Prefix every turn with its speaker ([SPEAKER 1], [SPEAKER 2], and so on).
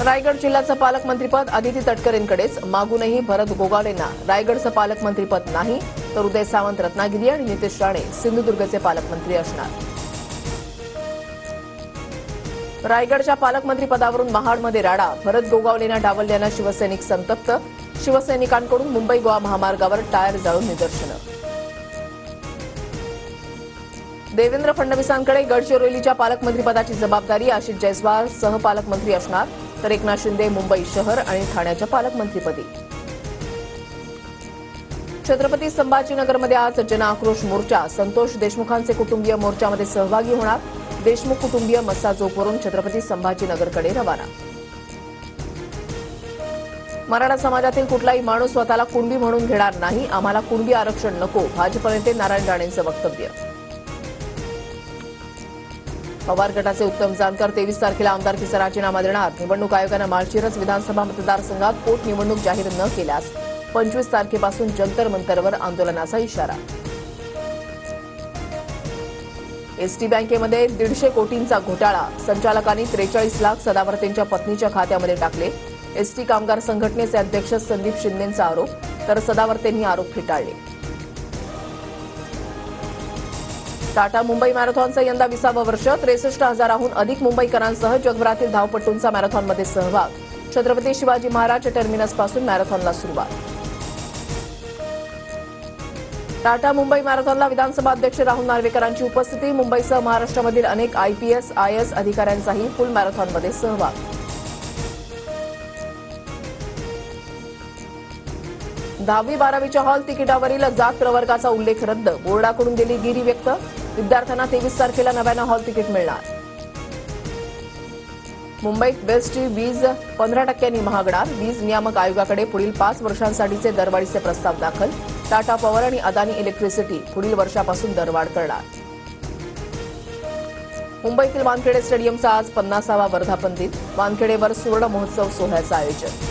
[SPEAKER 1] रायगड जिल्ह्याचं पालकमंत्रीपद आदिती तटकरेंकडेच, मागूनही भरत गोगावलेंना रायगडचं पालकमंत्रीपद नाही, तर उदय सामंत रत्नागिरी आणि नितेश राणे सिंधुदुर्गचे पालकमंत्री असणार. रायगडच्या पालकमंत्रीपदावरून महाडमध्ये राडा, भरत गोगावलेंना डावलल्यानं शिवसैनिक संतप्त, शिवसैनिकांकडून मुंबई गोवा महामार्गावर टायर जाळून निदर्शनं. देवेंद्र फडणवीसांकडे गडचिरोलीच्या पालकमंत्रीपदाची जबाबदारी, आशिष जयस्वाल सहपालकमंत्री असणार, तर एकनाथ शिंदे मुंबई शहर आणि ठाण्याच्या पालकमंत्रीपदी. छत्रपती संभाजीनगरमध्ये आज जनआक्रोश मोर्चा, संतोष देशमुखांचे कुटुंबीय मोर्चामध्ये सहभागी होणार. देशमुख कुटुंबीय मस्सा चौकवरून छत्रपती संभाजीनगरकडे रवाना. मराठा समाजातील कुठलाही माणूस स्वतःला कुणबी म्हणून घेणार नाही, आम्हाला कुणबी आरक्षण नको, भाजप नेते नारायण राणेंचं वक्तव्य. पवार गटाचे उत्तम जानकर 23 तारखेला आमदारकीचा राजीनामा देणार. निवडणूक आयोगानं माळशिरस विधानसभा मतदारसंघात पोटनिवडणूक जाहीर न केल्यास 25 तारखेपासून जंतर मंतरवर आंदोलनाचा इशारा. एसटी बँकेमध्ये 150 कोटींचा घोटाळा, संचालकांनी 43 लाख सदावर्तेंच्या पत्नीच्या खात्यामध्ये टाकले. एसटी कामगार संघटनेचे अध्यक्ष संदीप शिंदेंचा आरोप, तर सदावर्तेंनी आरोप फेटाळले. टाटा मुंबई मॅरेथॉनचं यंदा 20वे वर्ष, 63,000हून अधिक मुंबईकरांसह जगभरातील धावपटूंचा मॅरेथॉनमध्ये सहभाग. छत्रपती शिवाजी महाराज टर्मिनसपासून मॅरेथॉनला सुरुवात. टाटा मुंबई मॅरेथॉनला विधानसभा अध्यक्ष राहुल नार्वेकरांची उपस्थिती. मुंबईसह महाराष्ट्रामधील अनेक आयपीएस, आयएएस अधिकाऱ्यांचाही फुल मॅरेथॉनमध्ये सहभाग. दहावी बारावीच्या हॉल तिकिटावरील जात प्रवर्गाचा उल्लेख रद्द, बोर्डाकडून दिली गिरी व्यक्त. विद्यार्थ्यांना 23 तारखेला नव्यानं हॉल तिकीट मिळणार. मुंबईत बेस्टची वीज 15% महागणार. वीज नियामक आयोगाकडे पुढील 5 वर्षांसाठीचे दरवाढीचे प्रस्ताव दाखल. टाटा पॉवर आणि अदानी इलेक्ट्रिसिटी पुढील वर्षापासून दरवाढ करणार. मुंबईतील वानखेडे स्टेडियमचा आज 50वा वर्धापन दिन. वानखेडेवर सुवर्ण महोत्सव सोहळ्याचं आयोजन.